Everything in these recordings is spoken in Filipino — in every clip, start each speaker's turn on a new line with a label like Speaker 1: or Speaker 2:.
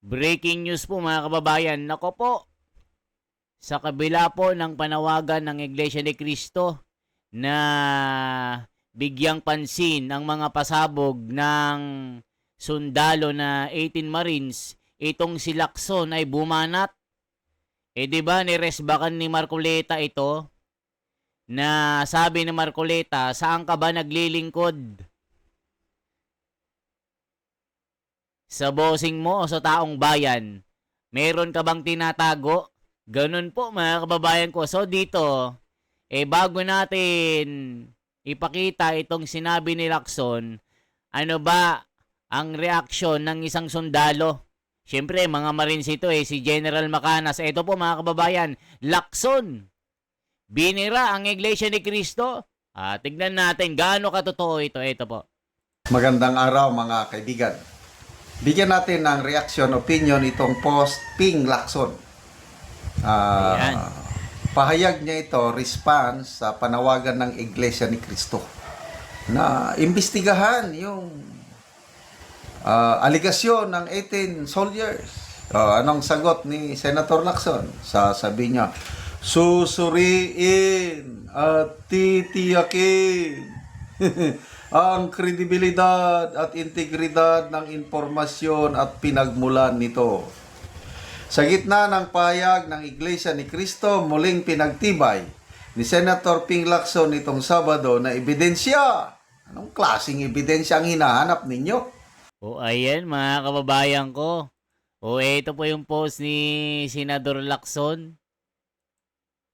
Speaker 1: Breaking news po mga kababayan. Nako po, sa kabila po ng panawagan ng Iglesia ni Cristo na bigyang pansin ang mga pasabog ng sundalo na 18 Marines, itong si Lacson ay bumanat. Di ba niresbakan ni Marcoleta ito na sabi ni Marcoleta, saan ka ba naglilingkod? Sa bossing mo o sa taong bayan? Meron ka bang tinatago? Ganun po mga kababayan ko. So dito, bago natin ipakita itong sinabi ni Lacson, ano ba ang reaksyon ng isang sundalo? Siyempre, mga Marines ito si General Macanas. Ito po mga kababayan, Lacson, binira ang Iglesia ni Cristo. Tignan natin gaano katotoo ito. Ito po.
Speaker 2: Magandang araw mga kaibigan. Bigyan natin ng reaction, opinion itong post Ping Lacson. Pahayag niya ito, response sa panawagan ng Iglesia ni Cristo na imbestigahan yung aligasyon ng 18 soldiers. Anong sagot ni Senator Lacson? Sabi niya, susuriin at titiyakin ang kredibilidad at integridad ng impormasyon at pinagmulan nito. Sa gitna ng pahayag ng Iglesia ni Cristo, muling pinagtibay ni Senator Ping Lacson itong Sabado na ebidensya. Anong klaseng ebidensya ang hinahanap ninyo?
Speaker 1: Ayan mga kababayan ko. Ito po yung post ni Senador Lacson.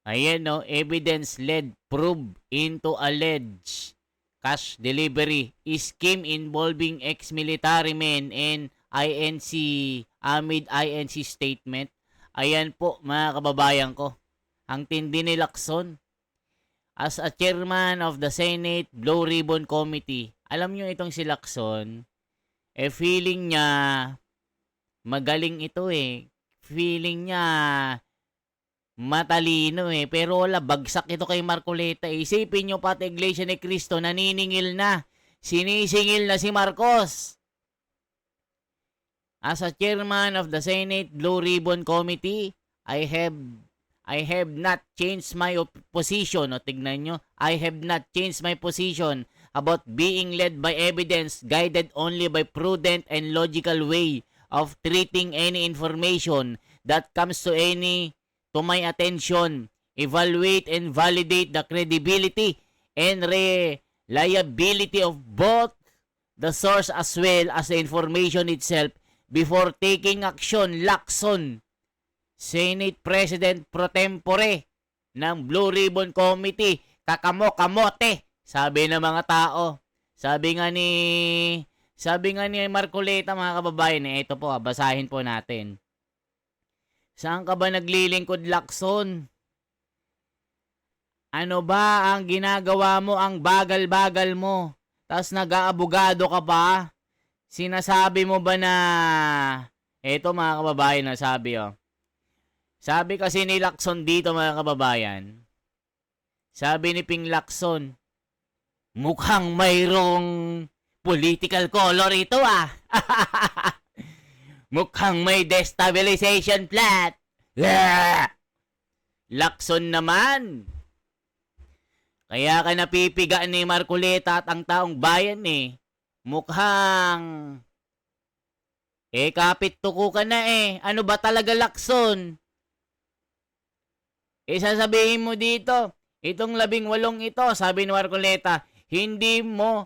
Speaker 1: Ayan evidence-led probe into alleged cash delivery scheme involving ex-military men and INC amid INC statement. Ayan po mga kababayan ko. Ang tindi ni Lacson. As a chairman of the Senate Blue Ribbon Committee, alam nyo itong si Lacson, feeling niya magaling ito Feeling niya matalino pero wala, bagsak ito kay Marcoleta. Isipin nyo pati Iglesia ni Cristo naniningil na, sinisingil na si Marcos. As a chairman of the Senate Blue Ribbon Committee, I have not changed my position. Tignan nyo, I have not changed my position about being led by evidence, guided only by prudent and logical way of treating any information that comes to my attention, evaluate and validate the credibility and reliability of both the source as well as the information itself before taking action. Lacson, Senate President pro tempore ng Blue Ribbon Committee, kakamo-kamote, sabi ng mga tao. Sabi nga ni Marcoleta mga kababayan, ito po, basahin po natin. Saan ka ba naglilingkod, Lacson? Ano ba ang ginagawa mo, ang bagal-bagal mo? Tapos nag-aabogado ka pa? Sinasabi mo ba na... Eto mga kababayan na sabi Sabi kasi ni Lacson dito mga kababayan. Sabi ni Ping Lacson, mukhang mayroong political color ito Mukhang may destabilization plot. Lacson naman. Kaya ka napipiga ni Marcoleta at ang taong bayan Mukhang kapit tuko ka na Ano ba talaga, Lacson? Sasabihin mo dito, itong 18 ito, sabi ni Marcoleta, hindi mo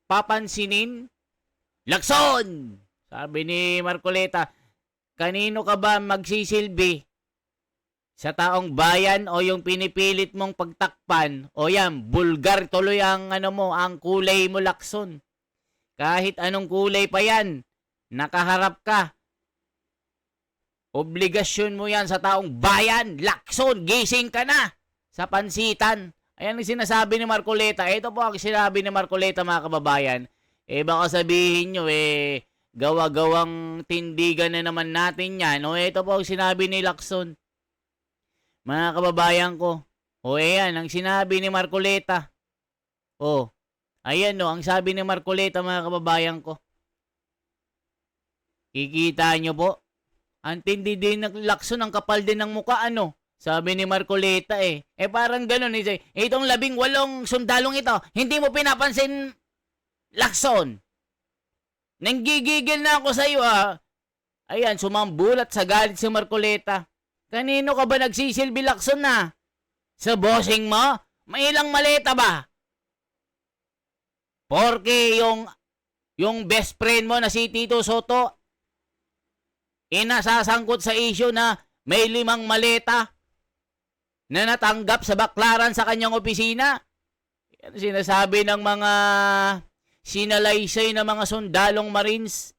Speaker 1: papansinin? Lacson! Sabi ni Marcoleta, kanino ka ba magsisilbi? Sa taong bayan o yung pinipilit mong pagtakpan? O yan, bulgar tuloy ang ang kulay mo, Lacson. Kahit anong kulay pa yan, nakaharap ka. Obligasyon mo yan sa taong bayan. Lacson, gising ka na sa pansitan. Ayan ang sinasabi ni Marcoleta. Ito po ang sinabi ni Marcoleta mga kababayan. Baka sabihin nyo, gawa-gawang tindigan na naman natin yan. Ito po ang sinabi ni Lacson. Mga kababayan ko. Ayan, ang sinabi ni Marcoleta. Ayan ang sabi ni Marcoleta mga kababayan ko. Kikita nyo po. Ang tindi din ng Lacson, ang kapal din ng muka, ano? Sabi ni Marcoleta eh. Parang ganun eh. Itong 18 sundalong ito, hindi mo pinapansin, Lacson. Nanggigigil na ako sa iyo ah. Ayan, sumambulat sa galit si Marcoleta. Kanino ka ba nagsisilbi, Lacson na? Sa bossing mo? May ilang maleta ba? Porque yung best friend mo na si Tito Soto, inasasangkot sa issue na may 5 maleta na natanggap sa baklaran sa kanyang opisina. Yan sinasabi ng mga sinalaysay na mga sundalong Marines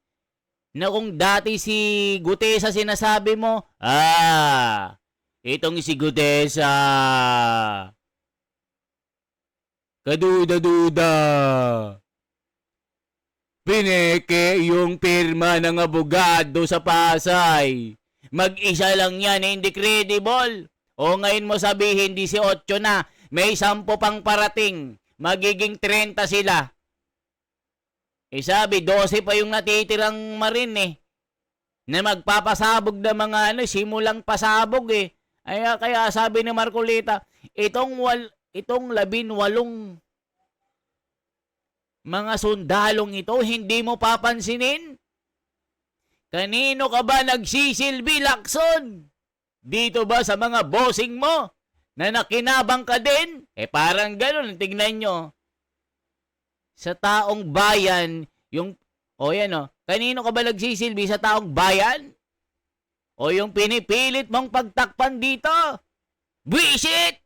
Speaker 1: na kung dati si Gutesa sinasabi mo, itong si Gutesa, kaduda-duda, pineke yung pirma ng abogado sa Pasay. Mag-isa lang yan, hindi credible. O ngayon mo sabihin, 18 na, may 10 pang parating. Magiging 30 sila. Sabi, 12 pa yung natitirang Marine eh. Na magpapasabog na mga simulang pasabog eh. Kaya sabi ni Marcoleta, itong 18 mga sundalong ito, hindi mo papansinin? Kanino ka ba nagsisilbi, Lacson? Dito ba sa mga bossing mo na nakinabang ka din? Parang gano'n, tignan nyo. Sa taong bayan, kanino ka ba nagsisilbi sa taong bayan? O yung pinipilit mong pagtakpan dito? Buisit!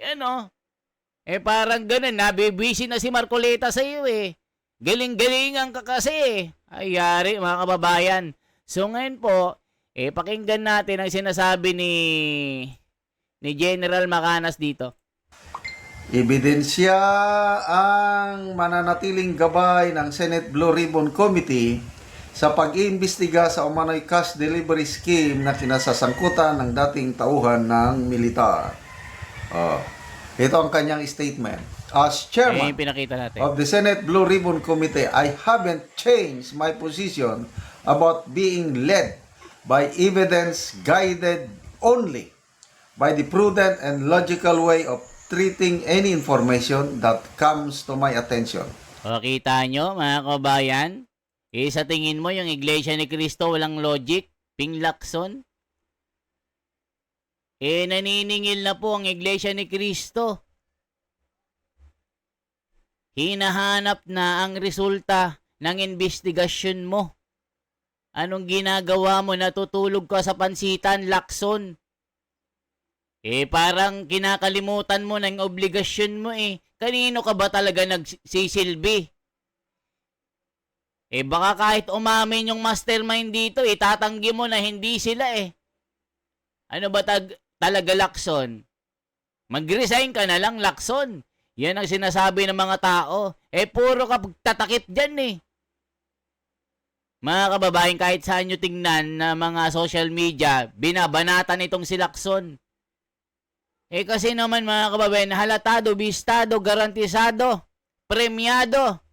Speaker 1: Yan o. Parang gano'n, nabibisi na si Marcoleta sa iyo eh. Galing-galingan ka kasi. Ay, yari mga kababayan. So ngayon po, pakinggan natin ang sinasabi ni General Macanas dito.
Speaker 2: Ebidensya ang mananatiling gabay ng Senate Blue Ribbon Committee sa pag-iimbestiga sa umano'y cash delivery scheme na kinasasangkutan ng dating tauhan ng militar. Ito ang kanyang statement. As chairman
Speaker 1: Pinakita natin.
Speaker 2: of the Senate Blue Ribbon Committee, I haven't changed my position about being led by evidence guided only by the prudent and logical way of treating any information that comes to my attention.
Speaker 1: Kita nyo, mga kabayan? Sa tingin mo, yung Iglesia ni Cristo walang logic? Ping Lacson? Naniningil na po ang Iglesia ni Cristo. Hinahanap na ang resulta ng investigasyon mo. Anong ginagawa mo? Natutulog ka sa pansitan, Lacson. Parang kinakalimutan mo ng obligasyon mo eh. Kanino ka ba talaga nagsisilbi? Baka kahit umamin yung mastermind dito, itatanggi mo na hindi sila eh. Ano ba talaga, Lacson? Mag-resign ka na lang, Lacson. Yan ang sinasabi ng mga tao. Puro ka tatakip dyan eh. Mga kababayan, kahit saan nyo tingnan na mga social media, binabanatan itong si Lacson. Kasi naman mga kababayan, halatado, bistado, garantisado, premiado,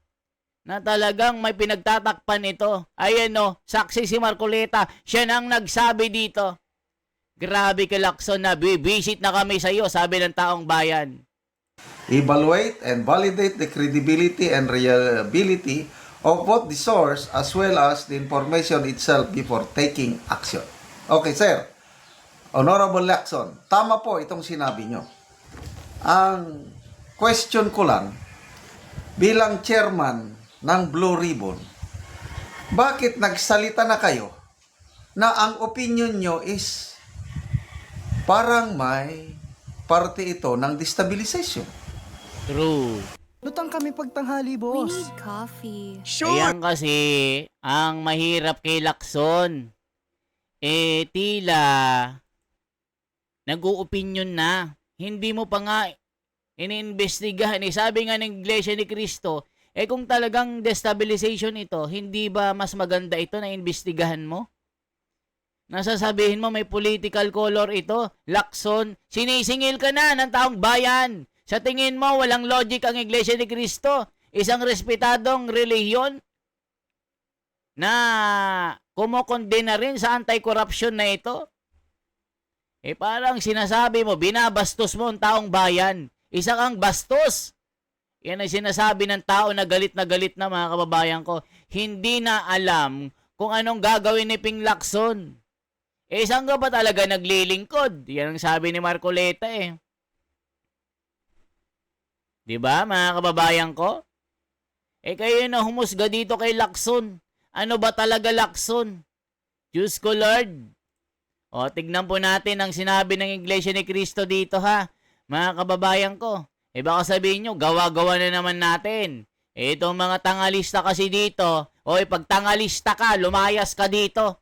Speaker 1: na talagang may pinagtatakpan ito. Ayan o, saksi si Marcoleta, siya nang nagsabi dito. Grabe ka, Lacson, na bibisit na kami sa iyo, sabi ng taong bayan.
Speaker 2: Evaluate and validate the credibility and reliability of both the source as well as the information itself before taking action. Okay, sir. Honorable Lacson, tama po itong sinabi nyo. Ang question ko lang, bilang chairman ng Blue Ribbon, bakit nagsalita na kayo na ang opinion nyo is parang may parte ito ng destabilization?
Speaker 1: True.
Speaker 3: Lutang kami pagtanghali,
Speaker 4: We
Speaker 3: boss.
Speaker 4: need coffee.
Speaker 1: Ayan kasi, ang mahirap kay Lacson, tila, nag-uopinyon na. Hindi mo pa nga iniimbestigahan. Sabi nga ng Iglesia ni Cristo, kung talagang destabilization ito, hindi ba mas maganda ito na imbestigahan mo? Nasasabihin mo may political color ito, Lacson, sinisingil ka na ng taong bayan. Sa tingin mo, walang logic ang Iglesia ni Cristo, isang respetadong relihiyon na kumokondena rin sa anti-corruption na ito. Parang sinasabi mo, binabastos mo ang taong bayan. Isa kang bastos. Yan ang sinasabi ng tao na galit na mga kababayan ko. Hindi na alam kung anong gagawin ni Ping Lacson. Saan ka ba talaga naglilingkod? Yan ang sabi ni Marcoleta Diba, mga kababayan ko? Kayo na humusga dito kay Lacson. Ano ba talaga Lacson? Diyos ko Lord. Tignan po natin ang sinabi ng Iglesia ni Cristo dito mga kababayan ko. Baka sabihin nyo, gawa-gawa na naman natin. Itong mga tangalista kasi dito, pag tangalista ka, lumayas ka dito.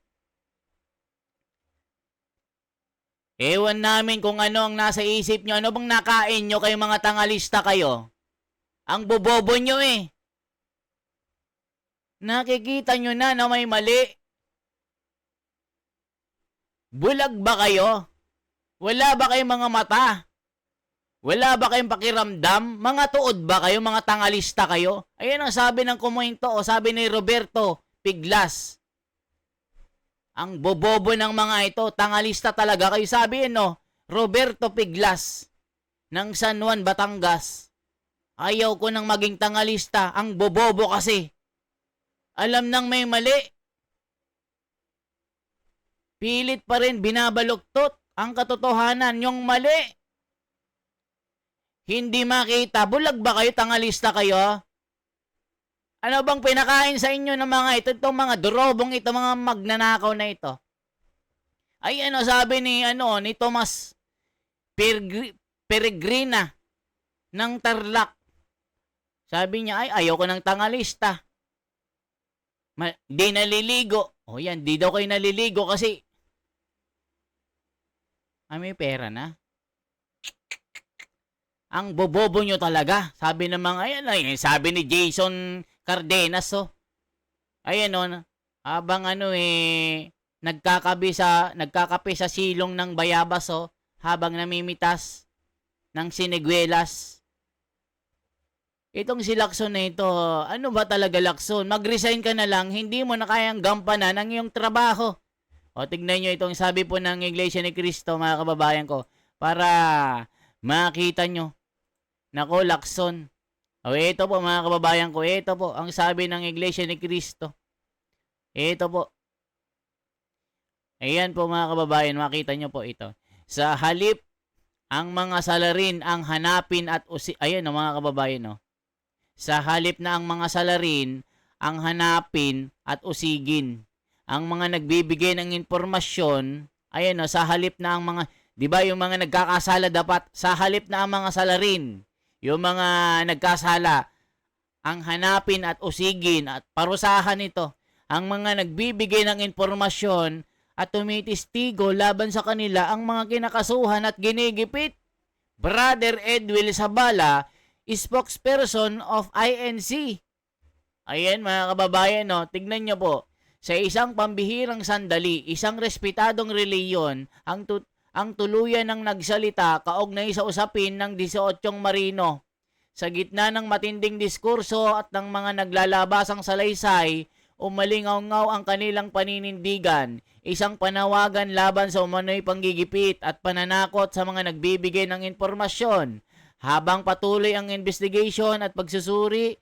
Speaker 1: Ewan namin kung ano ang nasa isip nyo. Ano bang nakain nyo kayo mga tangalista kayo? Ang bobobo nyo Nakikita nyo na may mali. Bulag ba kayo? Wala ba kayong mga mata? Wala ba kayong pakiramdam? Mga tuod ba kayo? Mga tangalista kayo? Ayan ang sabi ng komento sabi ni Roberto Piglas. Ang bobobo ng mga ito, tangalista talaga kayo. Sabi Roberto Piglas ng San Juan, Batangas. Ayaw ko nang maging tangalista. Ang bobobo kasi. Alam nang may mali. Pilit pa rin binabaluktot ang katotohanan, yung mali. Hindi makita. Bulag ba kayo? Tangalista kayo? Ano bang pinakain sa inyo ng mga ito? Itong mga durobong ito, mga magnanakaw na ito. Ay sabi ni Tomas Peregrina ng Tarlac. Sabi niya, ayaw ko ng tangalista. Di naliligo. Yan, di daw kayo naliligo kasi may pera na. Ang bobobo nyo talaga. Sabi ng mga, sabi ni Jason Cardenas, habang nagkakape sa silong ng bayabas, habang namimitas ng siniguelas. Itong si Lacson na ito, ano ba talaga Lacson? Mag-resign ka na lang, hindi mo na kayang gampanan ang iyong trabaho. Tignan nyo itong sabi po ng Iglesia ni Cristo, mga kababayan ko, para makita nyo. Nako, Lacson. Ito po mga kababayan ko, ito po ang sabi ng Iglesia ni Cristo. Ito po. Ayan po mga kababayan, makita nyo po ito. Sa halip, ang mga salarin ang hanapin at ayan mga kababayan Sa halip na ang mga salarin ang hanapin at usigin. Ang mga nagbibigay ng impormasyon, sa halip na ang mga, di ba yung mga nagkakasala dapat, sa halip na ang mga salarin, yung mga nagkasala, ang hanapin at usigin at parusahan ito. Ang mga nagbibigay ng impormasyon at tumitistigo laban sa kanila ang mga kinakasuhan at ginigipit. Brother Edwil Sabala, spokesperson of INC. Ayan mga kababayan, tignan nyo po. Sa isang pambihirang sandali, isang respetadong reliyon ang tuluyan ng nagsalita kaugnay sa usapin ng 18 Marino. Sa gitna ng matinding diskurso at ng mga naglalabasang salaysay, umalingaw-ngaw ang kanilang paninindigan, isang panawagan laban sa umano'y panggigipit at pananakot sa mga nagbibigay ng impormasyon. Habang patuloy ang investigation at pagsusuri,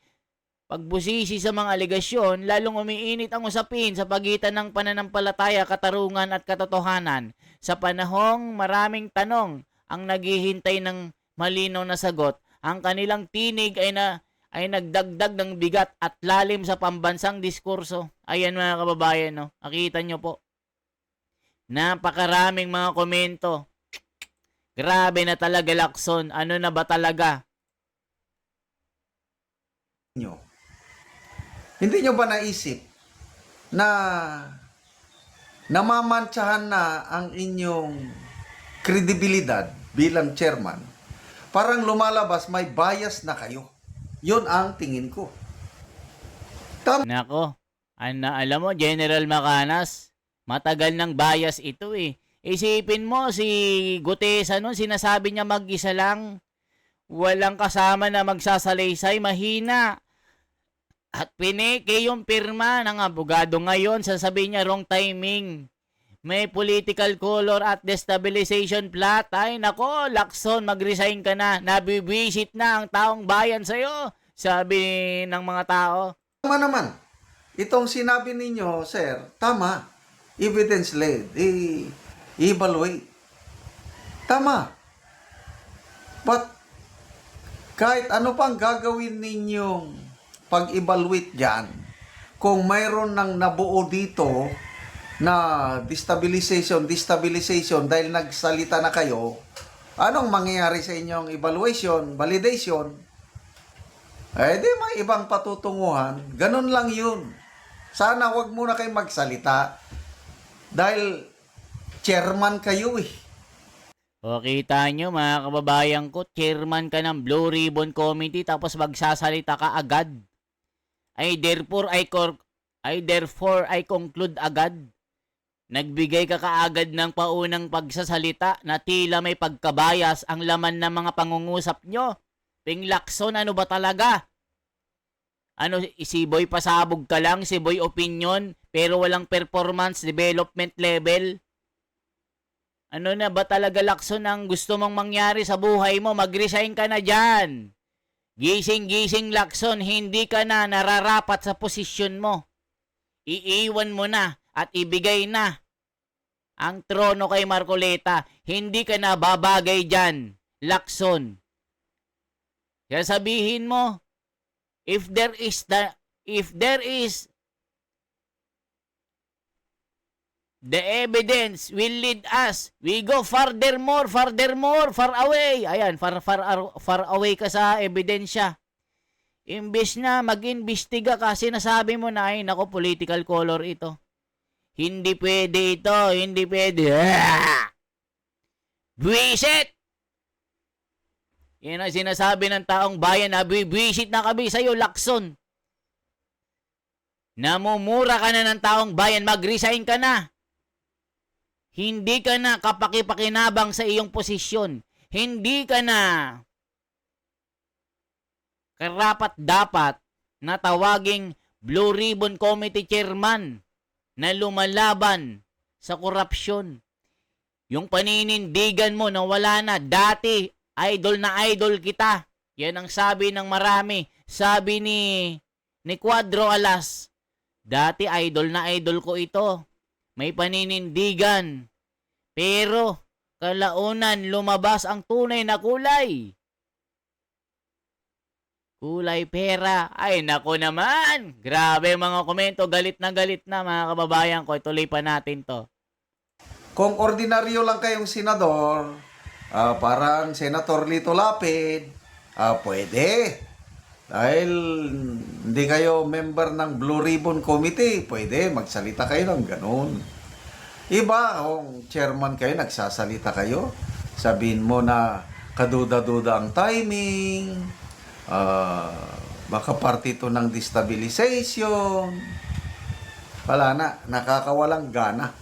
Speaker 1: pagbusisi sa mga alegasyon, lalong umiinit ang usapin sa pagitan ng pananampalataya, katarungan at katotohanan. Sa panahong maraming tanong ang naghihintay ng malinaw na sagot, ang kanilang tinig ay nagdagdag ng bigat at lalim sa pambansang diskurso. Ayan mga kababayan, nakita nyo po. Napakaraming mga komento. Grabe na talaga Lacson. Ano na ba talaga?
Speaker 2: Hindi nyo ba naisip na namamantsahan na ang inyong kredibilidad bilang chairman? Parang lumalabas may bias na kayo. Yun ang tingin ko.
Speaker 1: Nako, alam mo, General Macanas, matagal ng bias ito Isipin mo, si Gutesa nun, sinasabi niya mag-isa lang. Walang kasama na magsasalaysay, mahina. At pineke yung pirma ng abogado. Ngayon, sasabihin niya wrong timing. May political color at destabilization plot. Ay nako, Lacson, mag-resign ka na. Nabibwisit na ang taong bayan sa'yo. Sabi ng mga tao.
Speaker 2: Tama naman. Itong sinabi ninyo, sir, tama. Evidence-led. I-evaluate. Tama. But, kahit ano pang gagawin ninyong pag-evaluate dyan, kung mayroon ng nabuo dito na destabilization dahil nagsalita na kayo, anong mangyayari sa inyong evaluation, validation? Eh di may ibang patutunguhan. Ganun lang yun. Sana wag muna kayo magsalita dahil chairman kayo eh.
Speaker 1: O kita nyo mga kababayan ko, chairman ka ng Blue Ribbon Committee tapos magsasalita ka agad. Therefore I conclude agad. Nagbigay ka kaagad ng paunang pagsasalita na tila may pagkabayas ang laman ng mga pangungusap nyo. Ping Lacson, ano ba talaga? Ano, si Boy pasabog ka lang, si Boy opinion, pero walang performance development level? Ano na ba talaga, Lacson, ang gusto mong mangyari sa buhay mo? Mag-resign ka na dyan. Gising-gising, Lacson, hindi ka na nararapat sa posisyon mo. Iiwan mo na at ibigay na ang trono kay Marcoleta. Hindi ka na babagay dyan, Lacson. Kaya sabihin mo, if there is the evidence will lead us, we go far away. Ayan, far away ka sa ebidensya. Imbes na mag-imbestiga ka, sinasabi mo na, ay nako, political color ito. Hindi pwede ito, hindi pwede. Buwisit! Yan ang sinasabi ng taong bayan na buwisit na kami sa'yo, Lacson. Namumura ka na ng taong bayan, mag-resign ka na. Hindi ka na kapaki-pakinabang sa iyong posisyon. Hindi ka na karapat-dapat na tawaging Blue Ribbon Committee Chairman na lumalaban sa korupsyon. Yung paninindigan mo na wala na, dati idol na idol kita. Yan ang sabi ng marami. Sabi ni Cuadro Alas, dati idol na idol ko ito. May paninindigan. Pero kalaunan lumabas ang tunay na kulay. Kulay pera. Ay nako naman. Grabe mga komento. Galit na mga kababayan ko. Ituloy pa natin to.
Speaker 2: Kung ordinaryo lang kayong senador, parang Senator Lito Lapid, pwede. Dahil hindi kayo member ng Blue Ribbon Committee, pwede magsalita kayo ng ganun. Iba, kung chairman kayo, nagsasalita kayo, sabihin mo na kaduda-duda ang timing, baka parte ito ng destabilization. Wala na, nakakawalang gana.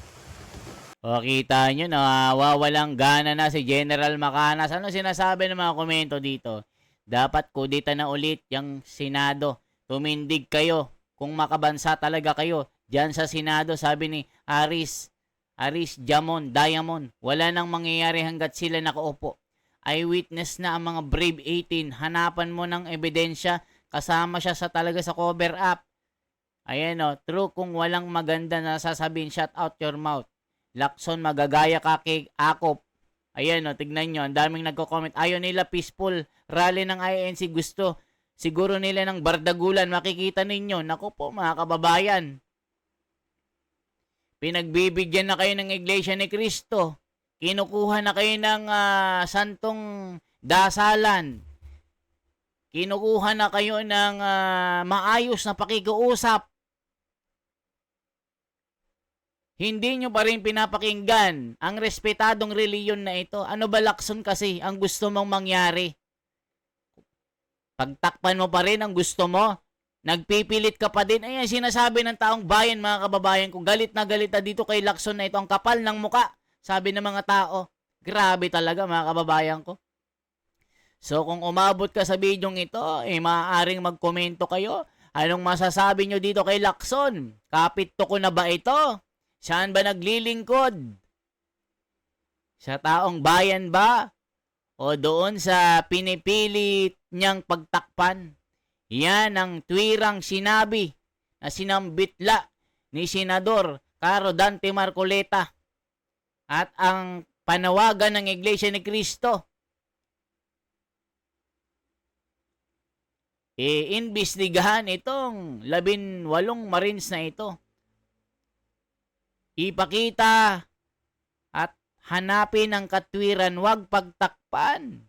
Speaker 1: O kita nyo, nawawalang gana na si General Macanas. Ano sinasabi ng mga komento dito? Dapat kudita na ulit yung Senado. Tumindig kayo. Kung makabansa talaga kayo. Diyan sa Senado, sabi ni Aris Diamond, wala nang mangyayari hanggat sila nakaupo. Eyewitness na ang mga Brave 18. Hanapan mo ng ebidensya. Kasama siya talaga sa cover up. Ayan o, true kung walang maganda na sasabihin, shut out your mouth. Lacson, magagaya ka kay Akop. Ayan o, tignan nyo, ang daming nagko-comment. Ayaw nila peaceful rally ng INC. Gusto siguro nila ng bardagulan. Makikita ninyo. Naku po mga kababayan. Pinagbibigyan na kayo ng Iglesia ni Cristo. Kinukuha na kayo ng santong dasalan. Kinukuha na kayo ng maayos na pakikiusap. Hindi nyo pa rin pinapakinggan ang respetadong reliyon na ito. Ano ba, Lacson, kasi ang gusto mong mangyari? Pagtakpan mo pa rin ang gusto mo? Nagpipilit ka pa din? Ayan, sinasabi ng taong bayan, mga kababayan, kung galit na dito kay Lacson na ito, ang kapal ng muka, sabi ng mga tao. Grabe talaga, mga kababayan ko. So, kung umabot ka sa bidyong ito, maaaring magkomento kayo Anong masasabi nyo dito kay Lacson? Kapito ko na ba ito? Saan ba naglilingkod? Sa taong bayan ba? O doon sa pinipilit niyang pagtakpan? Yan ang tuwirang sinabi na sinambitla ni Senador Caro Dante Marcoleta at ang panawagan ng Iglesia ni Cristo. Iimbestigahan itong 18 Marines na ito. Ipakita at hanapin ang katwiran, wag pagtakpan.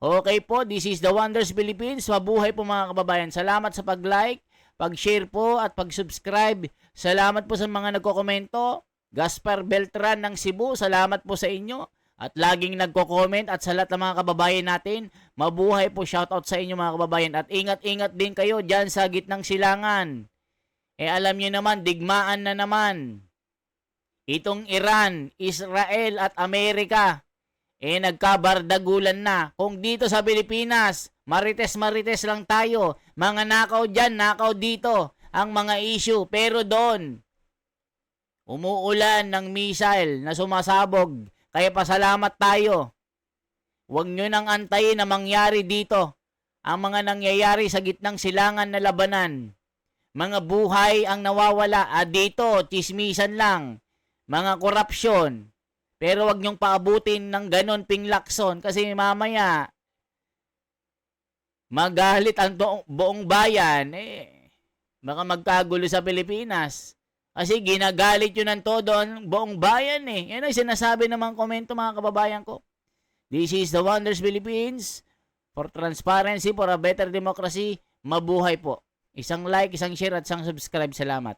Speaker 1: Okay po, this is The Wonders Philippines. Mabuhay po mga kababayan. Salamat sa pag-like, pag-share po at pag-subscribe. Salamat po sa mga nagko-komento. Gaspar Beltran ng Cebu, salamat po sa inyo. At laging nagko-comment at sa lahat ng mga kababayan natin, mabuhay po, shoutout sa inyo mga kababayan. At ingat-ingat din kayo dyan sa gitnang silangan. Alam nyo naman, digmaan na naman. Itong Iran, Israel at Amerika, nagkabardagulan na. Kung dito sa Pilipinas, marites-marites lang tayo. Mga nakaw dyan, nakaw dito, ang mga issue. Pero doon, umuulan ng missile na sumasabog. Kaya pasalamat tayo. Huwag nyo nang antayin na mangyari dito ang mga nangyayari sa gitnang silangan na labanan. Mga buhay ang nawawala. Dito, chismisan lang. Mga korupsyon. Pero wag nyong paabutin ng ganon, Ping Lacson, kasi mamaya magalit ang buong bayan. Baka magkagulo sa Pilipinas. Kasi ginagalit yun ng todo ang buong bayan Yan ay sinasabi ng mga komento mga kababayan ko. This is The Wonders Philippines. For transparency, for a better democracy. Mabuhay po. Isang like, isang share at isang subscribe. Salamat.